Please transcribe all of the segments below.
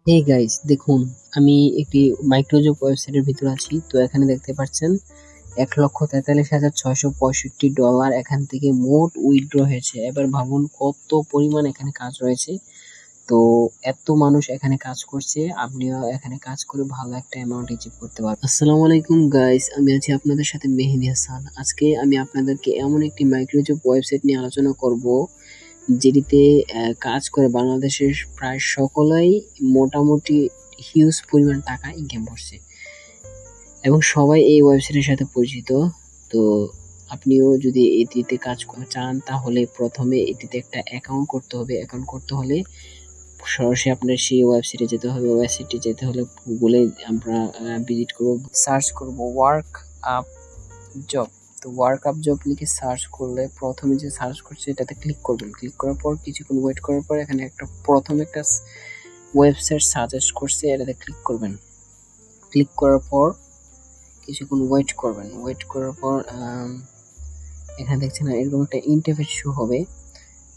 Hey guys, দেখুন আমি একটি মাইক্রোজব ওয়েবসাইটের ভিতরে আছি। তো এখানে দেখতে পাচ্ছেন $1,43,665 এখান থেকে মোট উইথড্র হয়েছে। এবার ভাবুন কত পরিমাণ এখানে কাজ রয়েছে। তো এত মানুষ এখানে কাজ করছে, আপনিও এখানে কাজ করে ভালো একটা অ্যামাউন্ট অ্যাচিভ করতে পারবেন। আসসালামু আলাইকুম গাইস, আমি আছি আপনাদের সাথে মেহেদি হাসান। আজকে আমি আপনাদেরকে এমন একটি মাইক্রোজব ওয়েবসাইট নিয়ে আলোচনা করব যেটিতে কাজ করে বাংলাদেশের প্রায় সকলেই মোটামুটি হিউজ পরিমাণ টাকা ইনকাম করছে এবং সবাই এই ওয়েবসাইটের সাথে পরিচিত। তো আপনিও যদি এটিতে কাজ করতে চান তাহলে প্রথমে এটিতে একটা অ্যাকাউন্ট করতে হবে। অ্যাকাউন্ট করতে হলে সরাসরি আপনার সেই ওয়েবসাইটে যেতে হবে। ওয়েবসাইটে যেতে হলে গুগলে আমরা ভিজিট করব, সার্চ করব ওয়ার্ক আপ জব। তো ওয়ার্ক আপ জব লিখে সার্চ করলে প্রথমে যে সার্চ করছে এটাতে ক্লিক করবেন। ক্লিক করার পর কিছুক্ষণ ওয়েট করার পর এখানে প্রথমে একটা ওয়েবসাইট সাজেস্ট করছে, এটাতে ক্লিক করবেন। ক্লিক করার পর কিছুক্ষণ ওয়েট করবেন। ওয়েট করার পর এখানে দেখছেন এরকম একটা ইন্টারফেস শো হবে।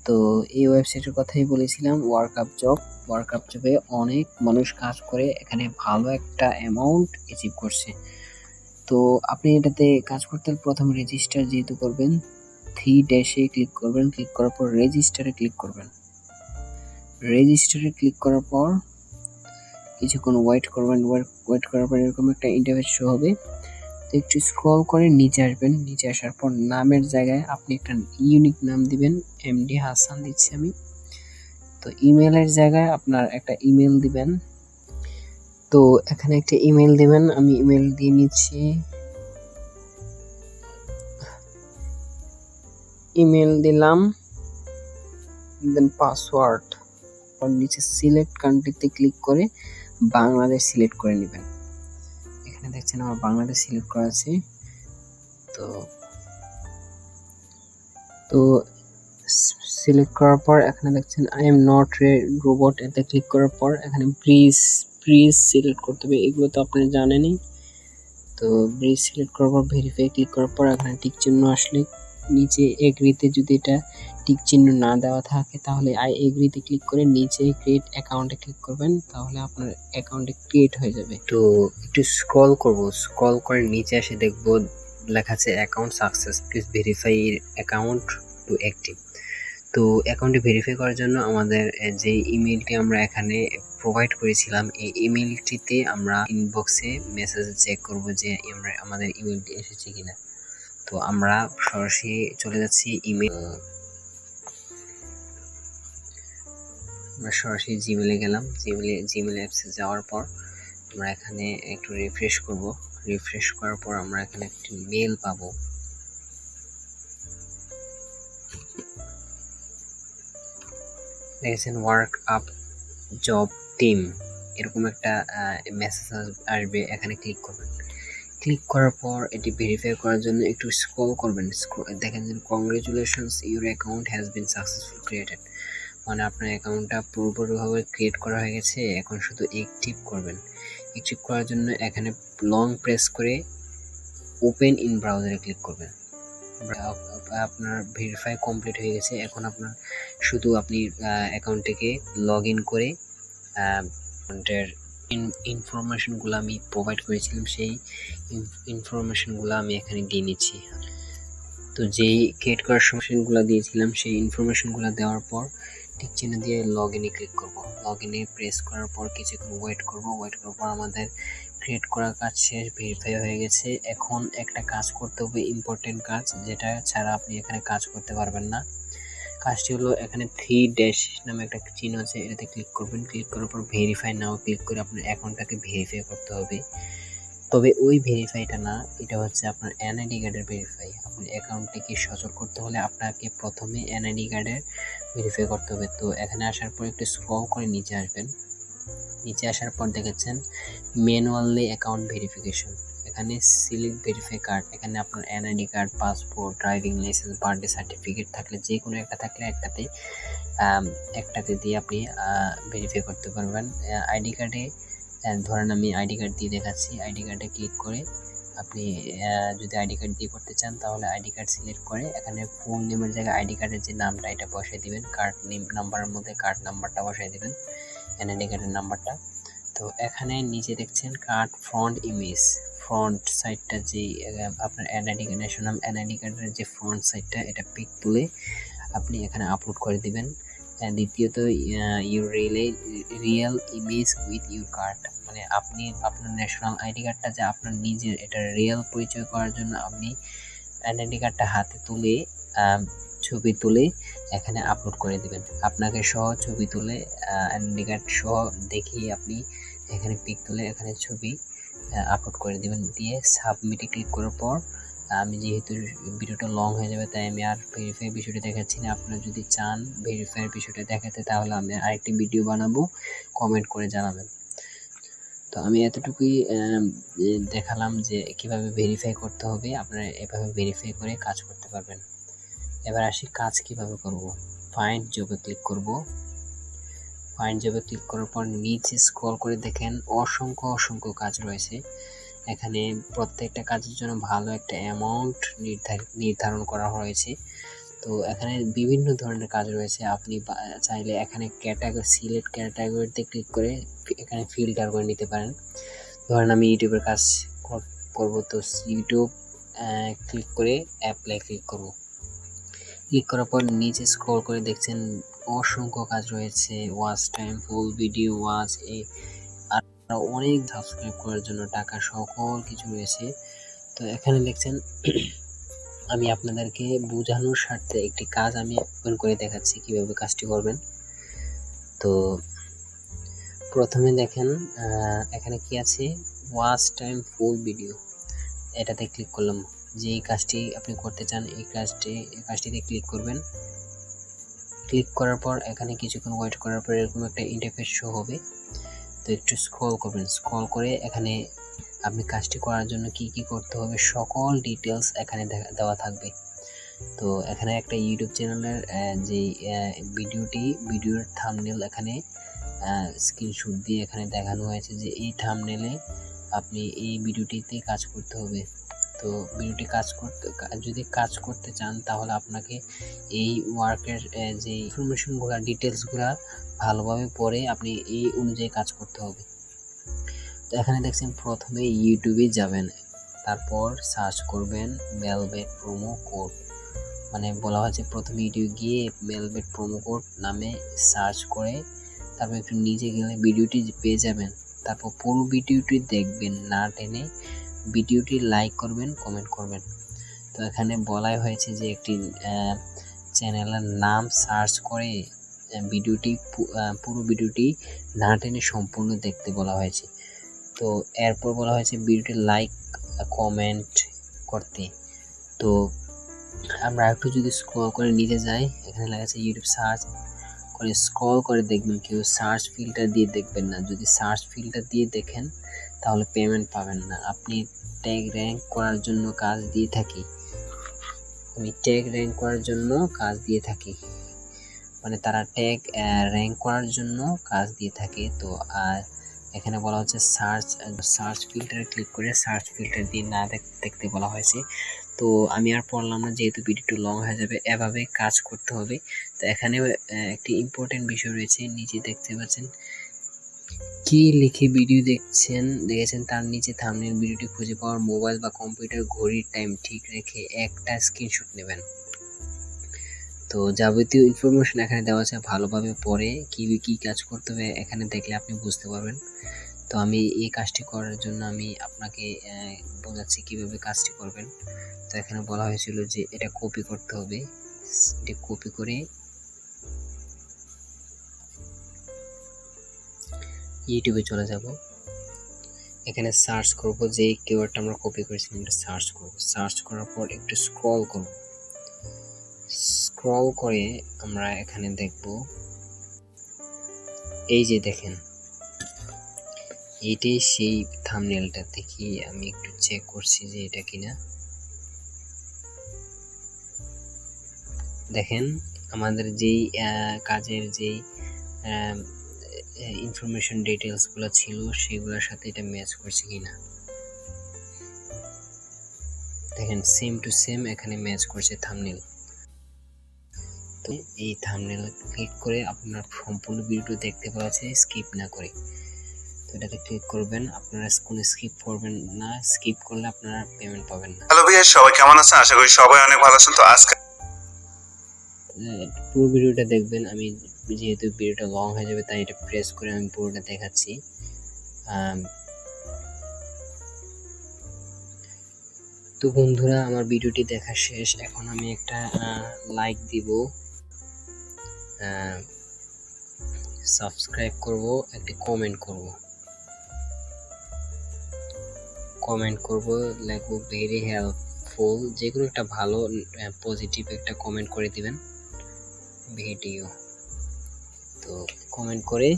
তো এই ওয়েবসাইটের কথাই বলেছিলাম, work up job. Work up জবে অনেক মানুষ কাজ করে এখানে ভালো একটা অ্যামাউন্ট অ্যাচিভ করছে। তো আপনি এটাতে কাজ করতে প্রথমে রেজিস্টার যেহেতু করবেন, 3 ড্যাশে ক্লিক করবেন। ক্লিক করার পর রেজিস্টারে ক্লিক করবেন। রেজিস্টারে ক্লিক করার পর কিছুক্ষণ ওয়েট করবেন। ওয়েট করার পর এরকম একটা ইন্টারফেস শো হবে। তো একটু স্ক্রল করে নিচে আসবেন। নিচে আসার পর নামের জায়গায় আপনি একটা ইউনিক নাম দিবেন। এমডি হাসান দিচ্ছি আমি। তো ইমেলের জায়গায় আপনার একটা ইমেল দিবেন। তো এখানে একটা ইমেল দিবেন, আমি ইমেল দিয়ে নিচ্ছি। ইমেল দিলাম, দেন পাসওয়ার্ড। আর নিচে সিলেক্ট কান্ট্রিতে ক্লিক করে বাংলাদেশ সিলেক্ট করে নেবেন। এখানে দেখছেন আমার বাংলাদেশ সিলেক্ট করা আছে। তো তো সিলেক্ট করার পর এখানে দেখছেন আই এম নট রোবট, এতে ক্লিক করার পর এখানে ব্রিজ সিলেক্ট করতে হবে। এগুলো তো আপনি জানেনই। তো ব্রিজ সিলেক্ট করার পর ভেরিফাই ক্লিক করার পর এখানে টিক চিহ্ন আসলে নিচে এগ্রিতে যদি এটা টিক চিহ্ন না দেওয়া থাকে তাহলে আই এগ্রিতে ক্লিক করে নিচে ক্রিয়েট অ্যাকাউন্টে ক্লিক করবেন, তাহলে আপনার অ্যাকাউন্টে ক্রিয়েট হয়ে যাবে। তো একটু স্ক্রল করব, স্ক্রল করে নিচে এসে দেখব লেখা আছে account success, please verify account to active. তো অ্যাকাউন্টে ভেরিফাই করার জন্য আমাদের যে ইমেলটি আমরা এখানে প্রোভাইড করেছিলাম, এই ইমেলটিতে আমরা ইনবক্সে মেসেজ চেক করব যে আমাদের ইমেলটি এসেছে কিনা। তো আমরা সরাসরি চলে যাচ্ছি আমরা সরাসরি জিমেলে গেলাম। জিমেল অ্যাপসে যাওয়ার পর আমরা এখানে একটু রিফ্রেশ করব। রিফ্রেশ করার পর আমরা এখানে একটি মেল পাবো। দেখেছেন ওয়ার্ক আপ জব টিম, এরকম একটা মেসেজ আসবে। এখানে ক্লিক করবেন। ক্লিক করার পর এটি ভেরিফাই করার জন্য একটু স্ক্রল করবেন। দেখেন যে congratulations, your account has been successful created, মানে আপনার অ্যাকাউন্টটা পুরোপুরিভাবে ক্রিয়েট করা হয়ে গেছে। এখন শুধু অ্যাক্টিভ করবেন। অ্যাক্টিভ করার জন্য এখানে লং প্রেস করে ওপেন ইন ব্রাউজারে ক্লিক করবেন। আপনার ভেরিফাই কমপ্লিট হয়ে গেছে। এখন আপনার শুধু আপনি অ্যাকাউন্টটিকে লগ ইন করে অ্যাকাউন্টের ইনফরমেশনগুলো আমি প্রোভাইড করেছিলাম, সেই ইনফরমেশনগুলো আমি এখানে দিয়ে নিচ্ছি। তো যেই ক্রিয়েট করার ইনফরমেশনগুলো দিয়েছিলাম সেই ইনফরমেশনগুলো দেওয়ার পর টিক চিহ্ন দিয়ে লগ ইনে ক্লিক করব। লগ ইনে প্রেস করার পর কিছুক্ষণ ওয়েট করব। ওয়েট করার পর আমাদের ক্রিয়েট করা কাজ শেষ, ভেরিফাই হয়ে গেছে। এখন একটা কাজ করতে হবে, ইম্পর্টেন্ট কাজ, যেটা ছাড়া আপনি এখানে কাজ করতে পারবেন না। কাজটি হলো এখানে 3 ড্যাশ নামে একটা চিহ্ন আছে, এটাতে ক্লিক করবেন। ক্লিক করার পর ভেরিফাই নাও ক্লিক করে আপনার অ্যাকাউন্টটাকে ভেরিফাই করতে হবে। তবে ওই ভেরিফাইটা না, এটা হচ্ছে আপনার এনআইডি কার্ডের ভেরিফাই। আপনার অ্যাকাউন্টটিকে সচল করতে হলে আপনাকে প্রথমে এনআইডি কার্ডের ভেরিফাই করতে হবে। তো এখানে আসার পর একটু স্ক্রল করে নিচে আসবেন। নিচে আসার পর দেখেছেন ম্যানুয়ালি অ্যাকাউন্ট ভেরিফিকেশন, এখানে সিলেক্ট ভেরিফাই কার্ড। এখানে আপনার NID card, passport, driving licence, birthday certificate থাকলে যে কোনো একটা থাকলে একটাতে দিয়ে আপনি ভেরিফাই করতে পারবেন। আইডি কার্ডে ধরেন আমি আইডি কার্ড দিয়ে দেখাচ্ছি। আইডি কার্ডে ক্লিক করে আপনি যদি আইডি কার্ড দিয়ে করতে চান তাহলে আইডি কার্ড সিলেক্ট করে এখানে ফোন নেমের জায়গায় আইডি কার্ডের যে নামটা এটা বসাই দিবেন। কার্ড নেম নাম্বারের মধ্যে কার্ড নাম্বারটা বসাই দিবেন, এনআইডি কার্ডের নাম্বারটা। তো এখানে নিচে দেখছেন কার্ড ফ্রন্ট ইমেজ, ফ্রন্ট সাইডটা যে আপনার এনআইডি ন্যাশনাল এনআইডি কার্ডের যে ফ্রন্ট সাইডটা এটা পিক তুলে আপনি এখানে আপলোড করে দিবেন। দ্বিতীয়ত your real image with your card, মানে আপনি আপনার ন্যাশনাল আইডি কার্ডটা যে আপনার নিজের এটা রিয়েল পরিচয় করার জন্য আপনি এনআইডি কার্ডটা হাতে তুলে ছবি তুলে এখানে আপলোড করে দিবেন। আপনাকে সহ ছবি তুলে এনআইডি কার্ড সহ দেখিয়ে আপনি এখানে পিক তুলে এখানে ছবি আপলোড করে দিবেন, দিয়ে সাবমিটে ক্লিক করার পর আমি যেহেতু ভিডিওটা লং হয়ে যাবে তাই আমি আর ভেরিফাই বিষয়টা দেখাচ্ছি না। আপনারা যদি চান ভেরিফাইয়ের বিষয়টা দেখাতে তাহলে আমি আরেকটি ভিডিও বানাবো, কমেন্ট করে জানাবেন। তো আমি এতটুকুই দেখালাম যে কিভাবে ভেরিফাই করতে হবে, আপনারা এভাবে ভেরিফাই করে কাজ করতে পারবেন। এবার আসি কাজ কিভাবে করব। ফাইন্ড জবে ক্লিক করব। ফাইন্ড জবে ক্লিক করার পর নিচে স্ক্রল করে দেখেন অসংখ্য কাজ রয়েছে। এখানে প্রত্যেকটা কাজের জন্য ভালো একটা অ্যামাউন্ট নির্ধারণ করা হয়েছে। তো এখানে বিভিন্ন ধরনের কাজ রয়েছে, আপনি চাইলে এখানে ক্যাটাগরি সিলেক্ট ক্যাটাগরিতে ক্লিক করে এখানে ফিল্টার করে নিতে পারেন। ধরেন আমি ইউটিউবের কাজ করব, তো ইউটিউব ক্লিক করে অ্যাপ্লাই ক্লিক করব। ক্লিক করার পর নিচে স্ক্রল করে দেখছেন অসংখ্য কাজ রয়েছে, watch time, full video watch, আর অনেক সাবস্ক্রাইব করার জন্য টাকা, সকল কিছু রয়েছে। তো এখানে দেখছেন আমি আপনাদেরকে বোঝানোর স্বার্থে একটি কাজ আমি ওপেন করে দেখাচ্ছি কিভাবে কাজটি করবেন। তো প্রথমে দেখেন এখানে কি আছে, ওয়াচ টাইম ফুল ভিডিও, এটাতে ক্লিক করলাম। যে কাজটি আপনি করতে চান এই কাজটিতে ক্লিক করবেন। ক্লিক করার পর এখানে কিছুক্ষণ ওয়েট করার পর এরকম একটা ইন্টারফেস শো হবে। তো একটু স্ক্রল করবেন, স্ক্রল করে এখানে আপনি কাজটি করার জন্য কি করতে হবে সকল ডিটেলস এখানে দেওয়া থাকবে। তো এখানে একটা ইউটিউব চ্যানেলের যে ভিডিওর থাম্বনেল এখানে স্ক্রিনশট দিয়ে এখানে দেখানো হয়েছে যে এই থাম্বনেলে আপনি এই ভিডিওটিতে কাজ করতে হবে। তো ভিডিওটি যদি কাজ করতে চান তাহলে আপনাকে এই ওয়ার্কের যে ইনফরমেশনগুলো ডিটেলসগুলো ভালোভাবে পড়ে আপনি এই অনুযায়ী কাজ করতে হবে। তো এখানে দেখছেন প্রথমে ইউটিউবে যাবেন, তারপর সার্চ করবেন মেলবেট প্রোমো কোড, মানে বলা হয়েছে প্রথমে ইউটিউবে গিয়ে মেলবেট প্রোমো কোড নামে সার্চ করে তারপর একটু নিচে গেলে ভিডিওটি পেয়ে যাবেন। তারপর পুরো ভিডিওটি দেখবেন, না টেনে ভিডিওটি লাইক করবেন, কমেন্ট করবেন। তো এখানে বলাই হয়েছে যে একটি চ্যানেলের নাম সার্চ করে পুরো ভিডিওটি না টেনে সম্পূর্ণ দেখতে বলা হয়েছে। তো এরপর বলা হয়েছে ভিডিওটি লাইক কমেন্ট করতে। তো আমরা একটু যদি স্ক্রল করে নিচে যাই, এখানে লেখা আছে ইউটিউব সার্চ করে স্ক্রল করে দেখবেন, কেউ সার্চ ফিল্টার দিয়ে দেখবেন না। যদি সার্চ ফিল্টার দিয়ে দেখেন তাহলে পেমেন্ট পাবেন না। আপনি ট্যাগ র্যাঙ্ক করার জন্য কাজ দিয়ে থাকি, মানে তারা ট্যাগ র্যাঙ্ক করার জন্য কাজ দিয়ে থাকে। তো এখানে বলা হচ্ছে সার্চ ফিল্টারে ক্লিক করে সার্চ ফিল্টার দিয়ে না দেখতে বলা হয়েছে। তো আমি আর পড়লাম না যেহেতু ভিডিওটি লং হয়ে যাবে, এভাবে কাজ করতে হবে। তো এখানে একটি ইম্পর্টেন্ট বিষয় রয়েছে, নিচে দেখতে পাচ্ছেন কি লিখে ভিডিও দেখেছেন তার নিচে থাম্বনেল ভিডিওটি খুঁজে পাওয়ার মোবাইল বা কম্পিউটার ঘড়ির টাইম ঠিক রেখে একটা স্ক্রিনশট নেবেন। তো যাবতীয় ইনফরমেশন এখানে দেওয়া আছে, ভালোভাবে পড়ে কি কাজ করতে হবে এখানে দেখলে আপনি বুঝতে পারবেন। তো আমি এই কাজটি করার জন্য আমি আপনাকে বোঝাচ্ছি কিভাবে কাজটি করবেন। তো এখানে বলা হয়েছিল যে এটা কপি করতে হবে, এটা কপি করে ইউটিউবে চলে যাব। এখানে সার্চ করব যে কিওয়ার্ডটা আমরা কপি করেছিলাম, এটা সার্চ করব। সার্চ করার পর একটু স্ক্রল করব, স্ক্রল করে আমরা এখানে দেখব এই যে দেখেন এইটাই সেই থাম্বনেলটা। দেখি আমি একটু চেক করছি যে এটা কিনা। দেখেন আমাদের যেই কাজের যেই ইনফরমেশন ডিটেলসগুলো ছিল সেগুলোর সাথে এটা ম্যাচ করছে কিনা। দেখেন সেম টু সেম এখানে ম্যাচ করছে থাম্বনেল। তো এই থাম্বনেল ক্লিক করে আপনার সম্পূর্ণ ভিডিও দেখতে পাওয়া যায় স্কিপ না করে। তো এটাতে ক্লিক করবেন। আপনারা কোনো স্কিপ করবেন না, স্কিপ করলে আপনারা পেমেন্ট পাবেন না। হ্যালো ভাইয়া, সবাই কেমন আছেন? আশা করি সবাই অনেক ভালো আছেন। তো আজকে পুরো ভিডিওটা দেখবেন। আমি যেহেতু ভিডিওটা লং হয়ে যাবে তাই এটা প্রেস করে আমি পুরোটা দেখাচ্ছি। তো বন্ধুরা, আমার ভিডিওটি দেখা শেষ। এখন আমি একটা লাইক দিব, সাবস্ক্রাইব করব, একটা কমেন্ট করব, লিখব ভেরি হেল্পফুল, যে কোনো একটা ভালো পজিটিভ একটা কমেন্ট করে দিবেন ভিডিও। তো কমেন্ট করে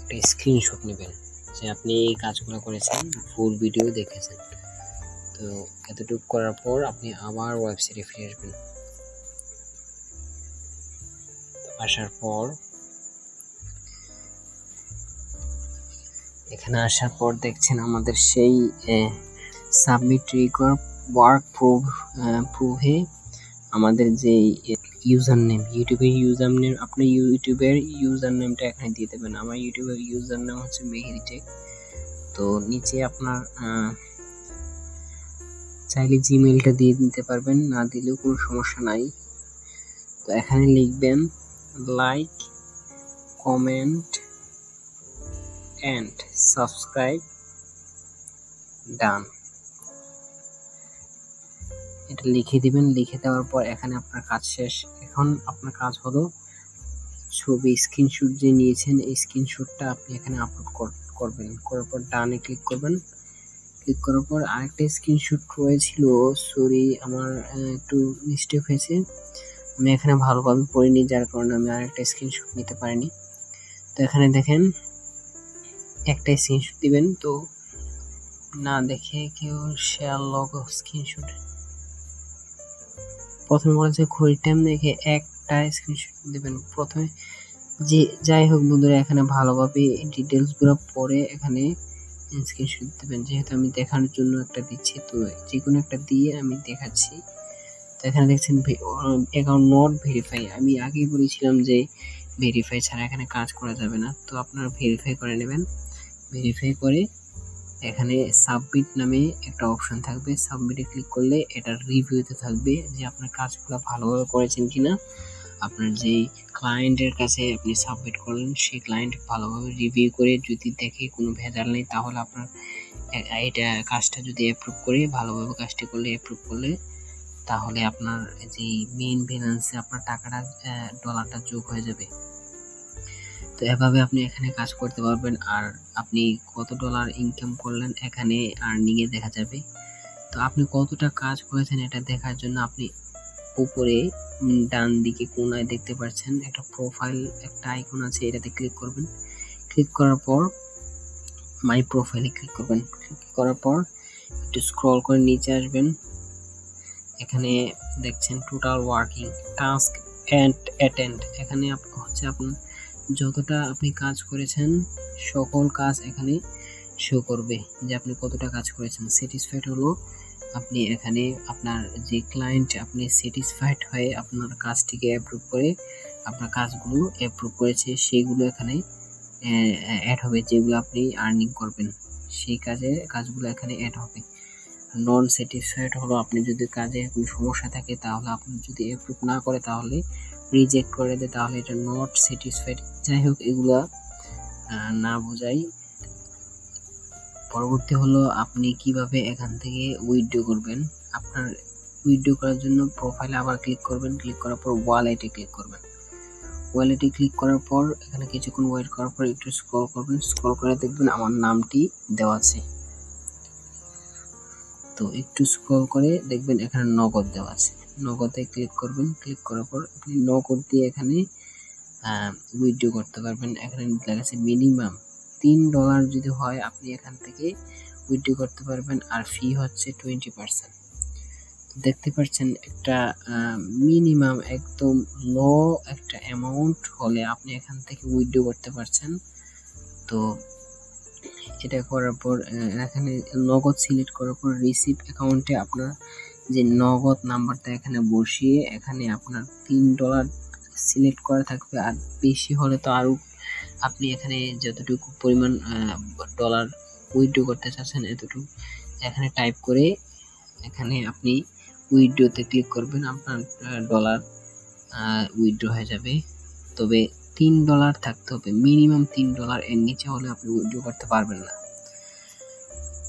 একটা স্ক্রিনশট নেবেন যে আপনি এই কাজগুলো করেছেন, ফুল ভিডিও দেখেছেন। তো এতটুকু করার পর আপনি আবার ওয়েবসাইটে ফিরে আসবেন। আসার পর এখানে আসার পর দেখছেন আমাদের সেই সাবমিট রিকোয়ার্ড ওয়ার্ক প্রুফে আমাদের যে ইউজার নেম, ইউটিউবের ইউজার নেম, আপনার ইউটিউবের ইউজার নেমটা এখানে দিয়ে দেবেন। আমার ইউটিউবের ইউজার নেম হচ্ছে মেহেরিটেক। তো নিচে আপনার চাইলে জিমেলটা দিয়ে দিতে পারবেন, না দিলেও কোনো সমস্যা নাই। তো এখানে লিখবেন লাইক, কমেন্ট অ্যান্ড সাবস্ক্রাইব ডান, এটা লিখে দিবেন। লিখে দেওয়ার পর এখানে আপনার কাজ শেষ। এখন আপনার কাজ হলো ছবি স্ক্রিনশট যে নিয়েছেন এই স্ক্রিনশটটা আপনি এখানে আপলোড করবেন। করার পর ডানে ক্লিক করবেন। ক্লিক করার পর আরেকটা স্ক্রিনশট রয়েছিল, সরি আমার একটু মিস্টেক হয়েছে, আমি এখানে ভালোভাবে পড়িনি, যার কারণে আমি আরেকটা স্ক্রিনশট নিতে পারিনি। তো এখানে দেখেন একটা স্ক্রিনশট দিবেন। তো না দেখে কেউ শেয়ার লগো স্ক্রিনশট, প্রথমে বলেছে ঘড়ির টাইম দেখে একটা স্ক্রিনশট দিবেন প্রথমে। যে যাই হোক বন্ধুরা, এখানে ভালোভাবে ডিটেলসগুলো পরে এখানে স্ক্রিনশট দেবেন। যেহেতু আমি দেখানোর জন্য একটা দিচ্ছি, তো যে কোনো একটা দিয়ে আমি দেখাচ্ছি। তো এখানে দেখছেন অ্যাকাউন্ট নট ভেরিফাই। আমি আগেই বলেছিলাম যে ভেরিফাই ছাড়া এখানে কাজ করা যাবে না। তো আপনারা ভেরিফাই করে নেবেন। ভেরিফাই করে এখানে সাবমিট নামে একটা অপশন থাকবে, সাবমিটে ক্লিক করলে এটা রিভিউতে থাকবে যে আপনার কাজগুলো ভালোভাবে করেছেন কিনা। আপনার যেই ক্লায়েন্টের কাছে আপনি সাবমিট করলেন সেই ক্লায়েন্ট ভালোভাবে রিভিউ করে যদি দেখে কোনো ভেজাল নেই, তাহলে আপনার এটা কাজটা যদি অ্যাপ্রুভ করে, ভালোভাবে কাজটি করলে অ্যাপ্রুভ করলে, তাহলে আপনার যেই মেইন ব্যালেন্সে আপনার টাকাটা ডলারটা যোগ হয়ে যাবে। তো এভাবে আপনি এখানে কাজ করতে পারবেন। আর আপনি কত ডলার ইনকাম করলেন এখানে আর্নিংয়ে দেখা যাবে। তো আপনি কতটা কাজ করেছেন এটা দেখার জন্য আপনি উপরে ডান দিকে কোনায় দেখতে পাচ্ছেন একটা প্রোফাইল একটা আইকন আছে, এটাতে ক্লিক করবেন। ক্লিক করার পর মাই প্রোফাইলে ক্লিক করবেন। ক্লিক করার পর একটু স্ক্রল করে নিচে আসবেন। এখানে দেখছেন total working task and attend, এখানে হচ্ছে আপনার যতটা আপনি কাজ করেছেন সকল কাজ এখানে শো করবে যে আপনি কতটা কাজ করেছেন। স্যাটিসফাইড হলো আপনি এখানে আপনার যে ক্লায়েন্ট আপনি স্যাটিসফাইড হয়ে আপনার কাজটিকে অ্যাপ্রুভ করে আপনার কাজগুলো অ্যাপ্রুভ করেছে সেইগুলো এখানে অ্যাড হবে, যেগুলো আপনি আর্নিং করবেন সেই কাজগুলো এখানে অ্যাড হবে। নন স্যাটিসফাইড হলো আপনি যদি কাজে কোনো সমস্যা থাকে, তাহলে আপনি যদি অ্যাপ্রুভ না করে তাহলে রিজেক্ট করে দেয়, তাহলে এটা নট স্যাটিসফাইড। যাই হোক, এগুলা না বোঝাই। পরবর্তী হলো আপনি কিভাবে এখান থেকে উইথড্র করবেন। আপনার উইথড্র করার জন্য প্রোফাইলে আবার ক্লিক করবেন। ক্লিক করার পর ওয়ালেটে ক্লিক করবেন। ওয়ালেটে ক্লিক করার পর এখানে কিছুক্ষণ ওয়েট করার পর একটু স্ক্রল করবেন। স্ক্রল করে দেখবেন আমার নামটি দেওয়া আছে। তো একটু স্ক্রল করে দেখবেন এখানে নগদ দেওয়া আছে, নগদে ক্লিক করবেন। ক্লিক করার পর আপনি নগদ দিয়ে এখানে উইথড্র করতে পারবেন। এখানে লেখা আছে মিনিমাম $3 যদি হয় আপনি এখান থেকে উইথড্র করতে পারবেন, আর ফি হচ্ছে 20%। দেখতে পাচ্ছেন একটা মিনিমাম একদম লো একটা অ্যামাউন্ট হলে আপনি এখান থেকে উইথড্র করতে পারছেন। তো এটা করার পর এখানে নগদ সিলেক্ট করার পর রিসিভ অ্যাকাউন্টে আপনার যে নগদ নাম্বারটা এখানে বসিয়ে এখানে আপনার $3 সিলেক্ট করা থাকবে, আর বেশি হলে তো আরও আপনি এখানে যতটুকু পরিমাণ ডলার উইথড্র করতে চাচ্ছেন এতটুকু এখানে টাইপ করে এখানে আপনি উইথড্রতে ক্লিক করবেন, আপনার ডলার উইথড্র হয়ে যাবে। তবে $3 থাকতে হবে, মিনিমাম $3, এর নিচে হলে আপনি উইথড্র করতে পারবেন না।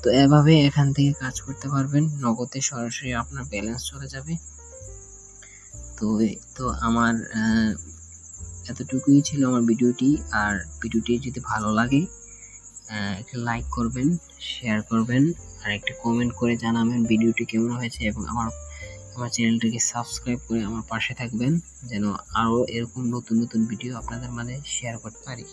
তো এভাবে এখান থেকে কাজ করতে পারবেন, নগদে সরাসরি আপনার ব্যালেন্স চলে যাবে। তো আমার এতটুকুই ছিল আমার ভিডিওটি। আর ভিডিওটি যদি ভালো লাগে একটা লাইক করবেন, শেয়ার করবেন, আর একটা কমেন্ট করে জানাবেন ভিডিওটি কেমন হয়েছে, এবং আমার চ্যানেলটিকে সাবস্ক্রাইব করে আমার পাশে থাকবেন, যেন আরও এরকম নতুন নতুন ভিডিও আপনাদের মাঝে শেয়ার করতে পারি।